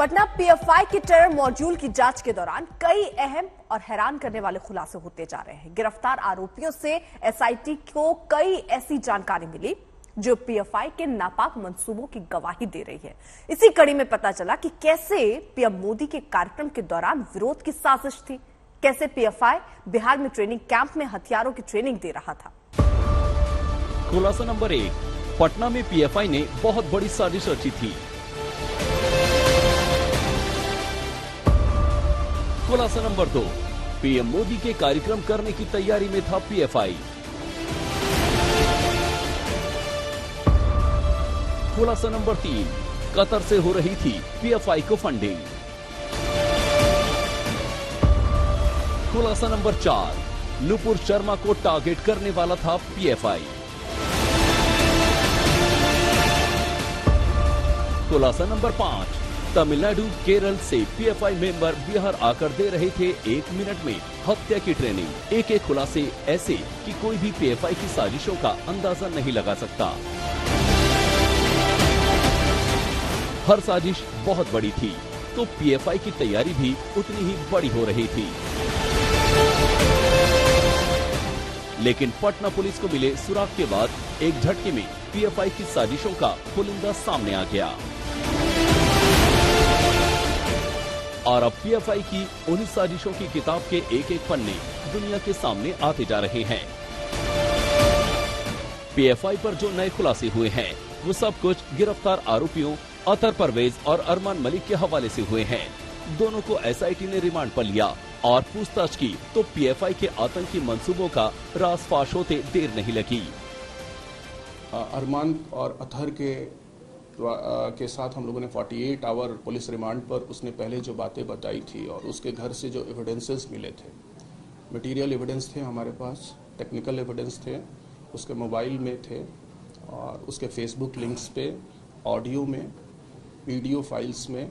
Patna PFI के terror module की जांच के दौरान कई अहम और हैरान करने वाले खुलासे होते जा रहे हैं। गिरफ्तार आरोपियों से एसआईटी को कई ऐसी जानकारी मिली जो पीएफआई के नापाक मंसूबों की गवाही दे रही है। इसी कड़ी में पता चला कि कैसे पीएम मोदी के कार्यक्रम के दौरान विरोध की साजिश थी, कैसे पीएफआई बिहार में ट्रेनिंग कैंप में हथियारों की ट्रेनिंग दे रहा था। खुलासा नंबर 1, पटना में पीएफआई ने बहुत बड़ी साजिश रची थी। खुलासा नंबर 2, पीएम मोदी के कार्यक्रम करने की तैयारी में था पीएफआई। खुलासा नंबर 3, कतर से हो रही थी पीएफआई को फंडिंग। खुलासा नंबर 4, नुपुर शर्मा को टारगेट करने वाला था पीएफआई। खुलासा नंबर 5, तमिलनाडु केरल से पीएफआई मेंबर बिहार आकर दे रहे थे 1 मिनट में हत्या की ट्रेनिंग। एक एक खुलासे ऐसे कि कोई भी पीएफआई की साजिशों का अंदाजा नहीं लगा सकता। हर साजिश बहुत बड़ी थी तो पीएफआई की तैयारी भी उतनी ही बड़ी हो रही थी। लेकिन पटना पुलिस को मिले सुराग के बाद एक झटके में पीएफआई की साजिशों का पुलिंदा सामने आ गया और अब पीएफआई की उन्हीं साजिशों की किताब के एक एक पन्ने दुनिया के सामने आते जा रहे हैं। पीएफआई पर जो नए खुलासे हुए हैं वो सब कुछ गिरफ्तार आरोपियों अतर परवेज और अरमान मलिक के हवाले से हुए हैं। दोनों को एसआईटी ने रिमांड पर लिया और पूछताछ की तो पीएफआई के आतंकी मंसूबों का राज फाश होते देर नहीं लगी। अरमान और अतहर के साथ हम लोगों ने 48 आवर पुलिस रिमांड पर उसने पहले जो बातें बताई थी और उसके घर से जो एविडेंसेस मिले थे, मटेरियल एविडेंस थे हमारे पास, टेक्निकल एविडेंस थे, उसके मोबाइल में थे और उसके फेसबुक लिंक्स पे, ऑडियो में, वीडियो फाइल्स में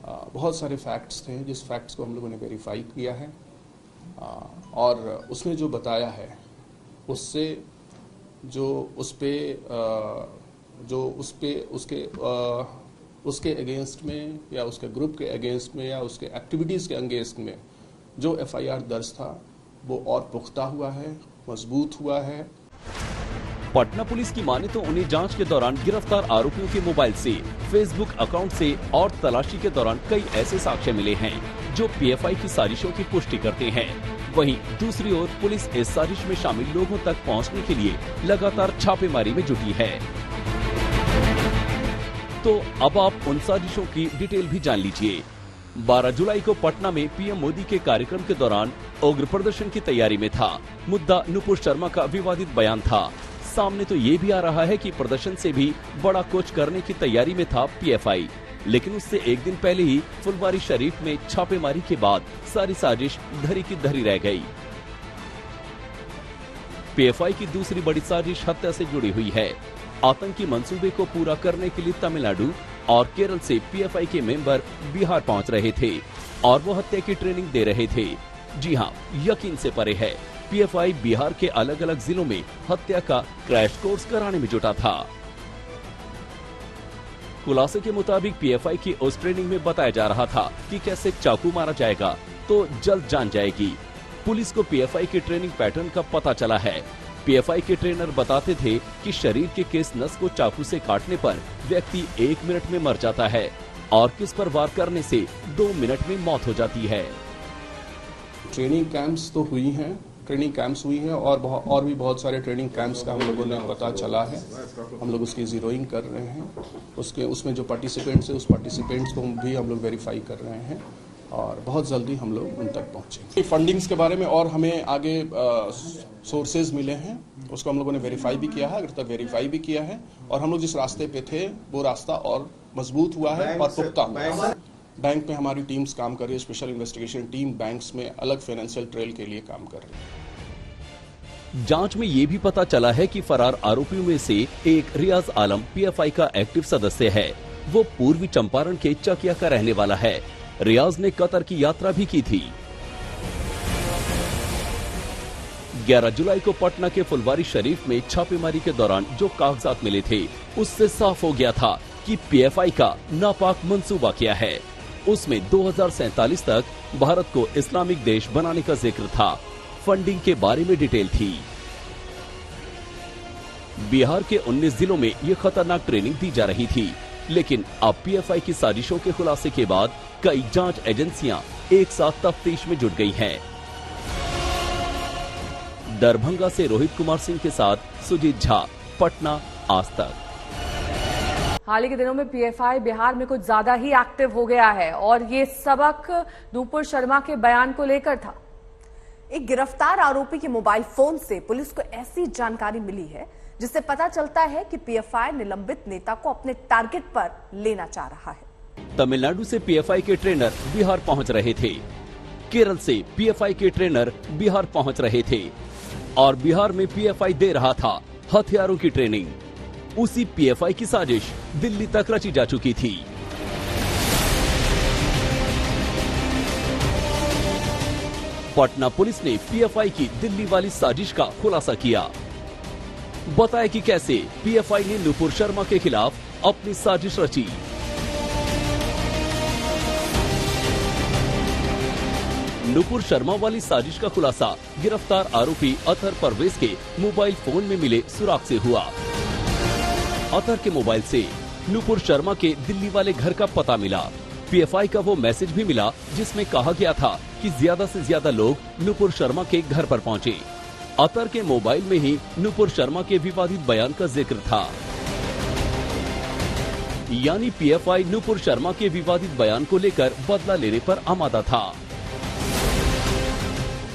बहुत सारे फैक्ट्स थे जिस फैक्ट्स को हम लोगों ने वेरीफाई किया है और उसने जो बताया है उससे जो उसके अगेंस्ट में या उसके ग्रुप के अगेंस्ट में या उसके एक्टिविटीज़ के अगेंस्ट में जो एफआईआर दर्ज था वो और पुख्ता हुआ है, मजबूत हुआ है। पटना पुलिस की माने तो उन्हें जांच के दौरान गिरफ्तार आरोपियों के मोबाइल से, फेसबुक अकाउंट से और तलाशी के दौरान कई ऐसे साक्ष्य मिले हैं जो पीएफआई की साजिशों की पुष्टि करते हैं। वहीं दूसरी ओर पुलिस इस साजिश में शामिल लोगों तक पहुंचने के लिए लगातार छापेमारी में जुटी है। तो अब आप उन साजिशों की डिटेल भी जान लीजिए। 12 जुलाई को पटना में पीएम मोदी के कार्यक्रम के दौरान उग्र प्रदर्शन की तैयारी में था। मुद्दा नुपुर शर्मा का विवादित बयान था। सामने तो ये भी आ रहा है कि प्रदर्शन से भी बड़ा कुछ करने की तैयारी में था पीएफआई, लेकिन उससे एक दिन पहले ही फुलवारी शरीफ में छापेमारी के बाद सारी साजिश धरी की धरी रह गई। पीएफआई की दूसरी बड़ी साजिश हत्या से जुड़ी हुई है। आतंकी मंसूबे को पूरा करने के लिए तमिलनाडु और केरल से पीएफआई के मेंबर बिहार पहुंच रहे थे और वो हत्या की ट्रेनिंग दे रहे थे। जी हाँ, यकीन से परे है, पीएफआई बिहार के अलग अलग जिलों में हत्या का क्रैश कोर्स कराने में जुटा था। खुलासे के मुताबिक पीएफआई की उस ट्रेनिंग में बताया जा रहा था कि कैसे चाकू मारा जाएगा तो जल्द जान जाएगी। पुलिस को पीएफआई के ट्रेनिंग पैटर्न का पता चला है। पीएफआई के ट्रेनर बताते थे कि शरीर के किस नस को चाकू से काटने पर व्यक्ति 1 मिनट में मर जाता है और किस पर वार करने से 2 मिनट में मौत हो जाती है। ट्रेनिंग कैंप्स तो हुई हैं, ट्रेनिंग कैंप्स हुई हैं और भी बहुत सारे ट्रेनिंग कैंप्स का हम लोगों ने पता चला है। हम लोग उसकी जीरोइंग कर रहे हैं। उसमें जो पार्टिसिपेंट्स हैं उस पार्टिसिपेंट्स को भी हम लोग वेरीफाई कर रहे हैं और बहुत जल्दी हम लोग उन तक पहुंचेंगे। फंडिंग्स के बारे में और हमें आगे सोर्सेज मिले हैं, उसको हम लोगों ने वेरीफाई भी किया है, अगर तक वेरीफाई भी किया है और हम लोग जिस रास्ते पे थे वो रास्ता और मजबूत हुआ है और पुख्ता हुआ है। बैंक में हमारी टीम्स काम कर रही है, स्पेशल इन्वेस्टिगेशन टीम बैंक्स में अलग फाइनेंशियल ट्रेल के लिए काम कर रही है। जांच में ये भी पता चला है कि फरार आरोपियों में से एक रियाज आलम पीएफआई का एक्टिव सदस्य है। वो पूर्वी चंपारण के चकिया का रहने वाला है। रियाज ने कतर की यात्रा भी की थी। 11 जुलाई को पटना के फुलवारी शरीफ में छापेमारी के दौरान जो कागजात मिले थे उससे साफ हो गया था कि पीएफआई का नापाक मंसूबा क्या है। उसमें 2047 तक भारत को इस्लामिक देश बनाने का जिक्र था। फंडिंग के बारे में डिटेल थी। बिहार के 19 जिलों में ये खतरनाक ट्रेनिंग दी जा रही थी, लेकिन अब पीएफआई की साजिशों के खुलासे के बाद कई जांच एजेंसियां एक साथ तफ्तीश में जुट गई हैं। दरभंगा से रोहित कुमार सिंह के साथ सुजीत झा, पटना, आज तक। हाल ही के दिनों में पीएफआई बिहार में कुछ ज्यादा ही एक्टिव हो गया है और ये सबक नूपुर शर्मा के बयान को लेकर था। एक गिरफ्तार आरोपी के मोबाइल फोन से पुलिस को ऐसी जानकारी मिली है जिससे पता चलता है कि पीएफआई निलंबित नेता को अपने टारगेट पर लेना चाह रहा है। तमिलनाडु से पीएफआई के ट्रेनर बिहार पहुंच रहे थे, केरल से पीएफआई के ट्रेनर बिहार पहुंच रहे थे और बिहार में पीएफआई दे रहा था हथियारों की ट्रेनिंग। उसी पीएफआई की साजिश दिल्ली तक रची जा चुकी थी। पटना पुलिस ने पीएफआई की दिल्ली वाली साजिश का खुलासा किया। बताया कि कैसे पीएफआई ने नूपुर शर्मा के खिलाफ अपनी साजिश रची। नूपुर शर्मा वाली साजिश का खुलासा गिरफ्तार आरोपी अतहर परवेज के मोबाइल फोन में मिले सुराग से हुआ। अतहर के मोबाइल से नूपुर शर्मा के दिल्ली वाले घर का पता मिला। पीएफआई का वो मैसेज भी मिला जिसमें कहा गया था कि ज्यादा से ज्यादा लोग नूपुर शर्मा के घर पर पहुंचे। अतहर के मोबाइल में ही नूपुर शर्मा के विवादित बयान का जिक्र था। यानी पीएफआई नूपुर शर्मा के विवादित बयान को लेकर बदला लेने पर आमादा था।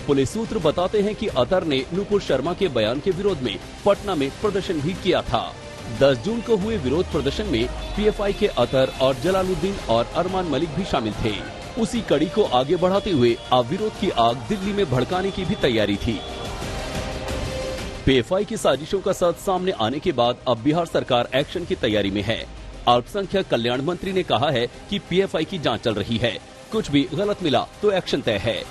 पुलिस सूत्र बताते हैं कि अतहर ने नूपुर शर्मा के बयान के विरोध में पटना में प्रदर्शन भी किया था। 10 जून को हुए विरोध प्रदर्शन में पीएफआई के अतहर और जलालुद्दीन और अरमान मलिक भी शामिल थे। उसी कड़ी को आगे बढ़ाते हुए अब विरोध की आग दिल्ली में भड़काने की भी तैयारी थी। पीएफआई की साजिशों का सच सामने आने के बाद अब बिहार सरकार एक्शन की तैयारी में है। अल्पसंख्यक कल्याण मंत्री ने कहा है कि पीएफआई की जांच चल रही है, कुछ भी गलत मिला तो एक्शन तय है।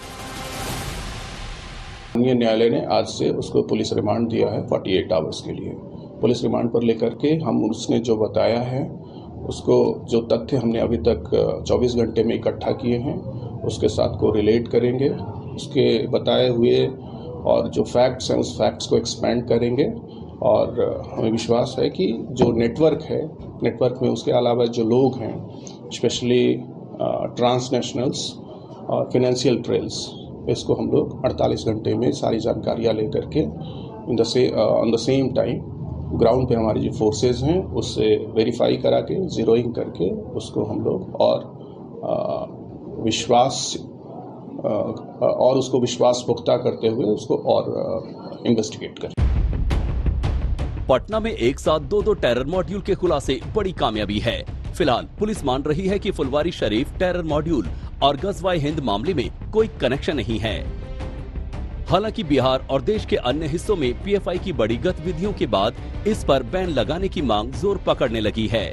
न्यायालय ने आज से उसको पुलिस रिमांड दिया है 48 आवर्स के लिए। पुलिस रिमांड पर लेकर के हम उसने जो बताया है उसको, जो तथ्य हमने अभी तक 24 घंटे में इकट्ठा किए हैं उसके साथ को रिलेट करेंगे। उसके बताए हुए और जो फैक्ट्स हैं उस फैक्ट्स को एक्सपैंड करेंगे और हमें विश्वास है कि जो नेटवर्क है, नेटवर्क में उसके अलावा जो लोग हैं, स्पेशली ट्रांसनेशनल्स और फाइनेंशियल ट्रेल्स, इसको हम लोग 48 घंटे में सारी जानकारियाँ लेकर के on the same time ground पे हमारी जो फोर्सेज हैं उससे वेरीफाई करा के, जीरोइंग करके उसको हम लोग उसको विश्वास पुख्ता करते हुए उसको और इन्वेस्टिगेट करें। पटना में एक साथ 2 टेरर मॉड्यूल के खुलासे बड़ी कामयाबी है। फिलहाल पुलिस मान रही है कि फुलवारी शरीफ टेरर मॉड्यूल और गजवाए हिंद मामले में कोई कनेक्शन नहीं है। हालांकि बिहार और देश के अन्य हिस्सों में पीएफआई की बड़ी गतिविधियों के बाद इस पर बैन लगाने की मांग जोर पकड़ने लगी है।